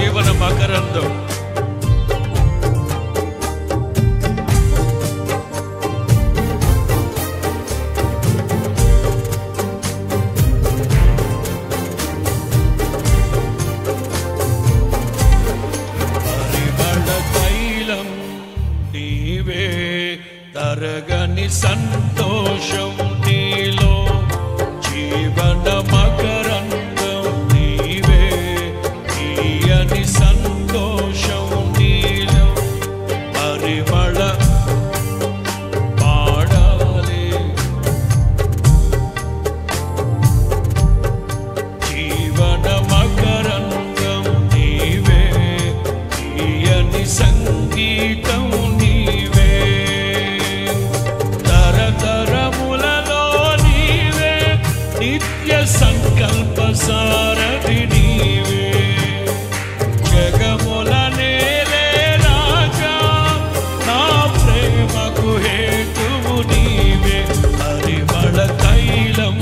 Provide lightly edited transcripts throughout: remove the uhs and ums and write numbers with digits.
జీవన మకరందం. పరిమళ తైలం నీవే, తరగని సంతోషం నీలో, జీవన మకరందం నీవే, తీయని సంతోషం నీలో. పరిమళ పాడాలి, జీవన మకరందం నీవే, తీయని సంగీతం నీవే. తరతరములలో నీవే, నిత్య సంకల్ప సారథి నీవే. జగముల నేలే రాజా, నా ప్రేమకు హేతువు నీవే. పరిమళ తైలం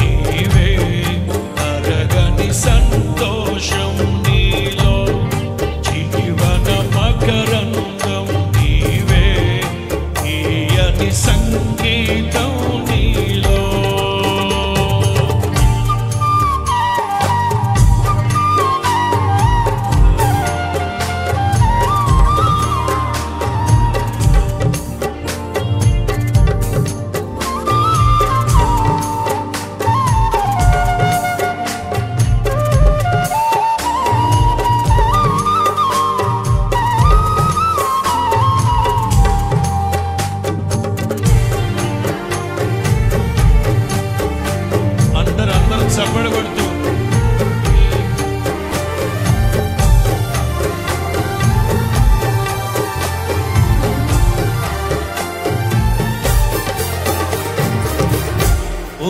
నీవే, తరగని సంతోషం నీలో, జీవన మకరందం నీవే, తీయని సంగీతం నీలో. అందరూ చప్పట్లు కొడుతూ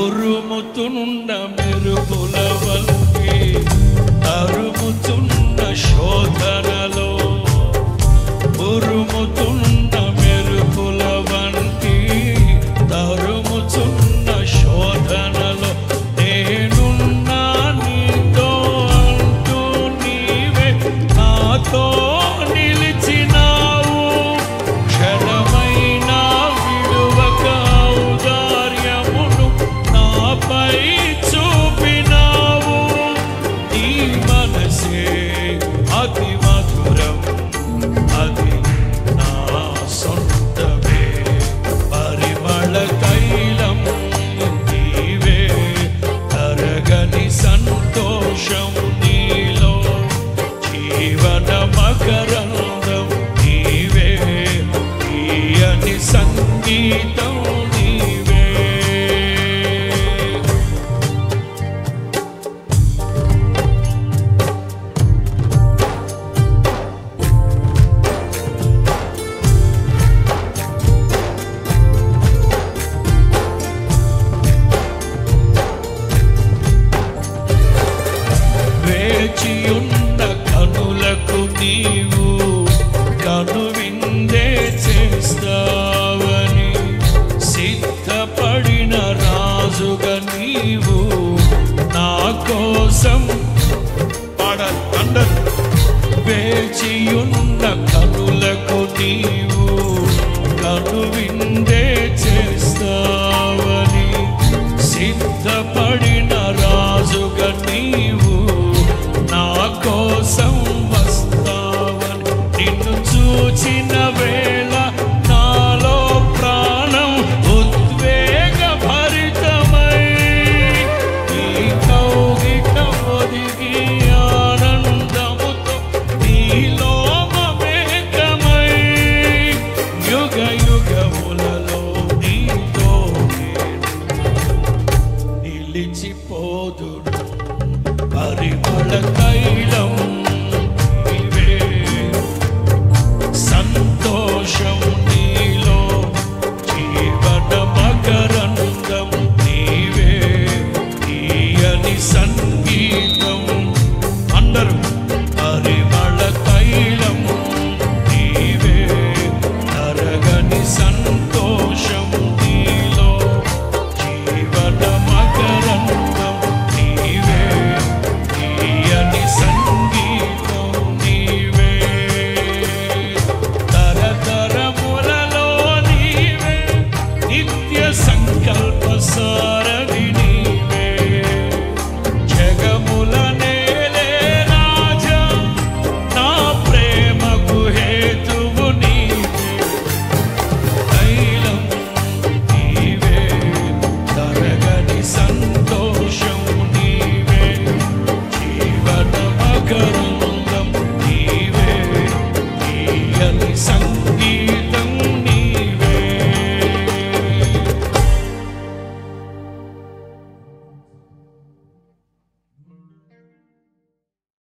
ఉరుముతున్న మెరుపుల వల్లి, తరుముతున్న శోధనలో, ఉరుముతున్న మెరుపుల వంటి తరుముతున్న శోధనలో, నేనున్నా నీతో అంటూ నీవే నాతో నిలిచినావు. క్షణమైనా విడువక ఔదార్యమును నాపై చూపినావు. నీ మనసే అతి మధురం, అది నా సొంతమే. పరిమళ తైలం నీవే, తరగని సంతోషం నీలో, జీవన మకరందం నీవే, తీయని సంగీతం నీవే. వేచియున్న కనులకు నీవు కనువిందే చేస్తావని, సిద్ధపడిన రాజుగా నీవు నా కోసం పాడాలి అందరూ. వేచియున్న కనులకు నీవు కనువిందే చేస్తావని, సిద్ధపడిన రాజుగా నీవు నా కోసం వస్తావని. నిన్ను చూచిన వేళ నాలో ప్రాణం ఉద్వేగ భరితమై, నీ కౌగిట ఒదిగి ఆనందముతో నీలో మమేకమై, యుగ యుగములలో నీతో నేను నిలిచిపోదును. పరిమళ తైలం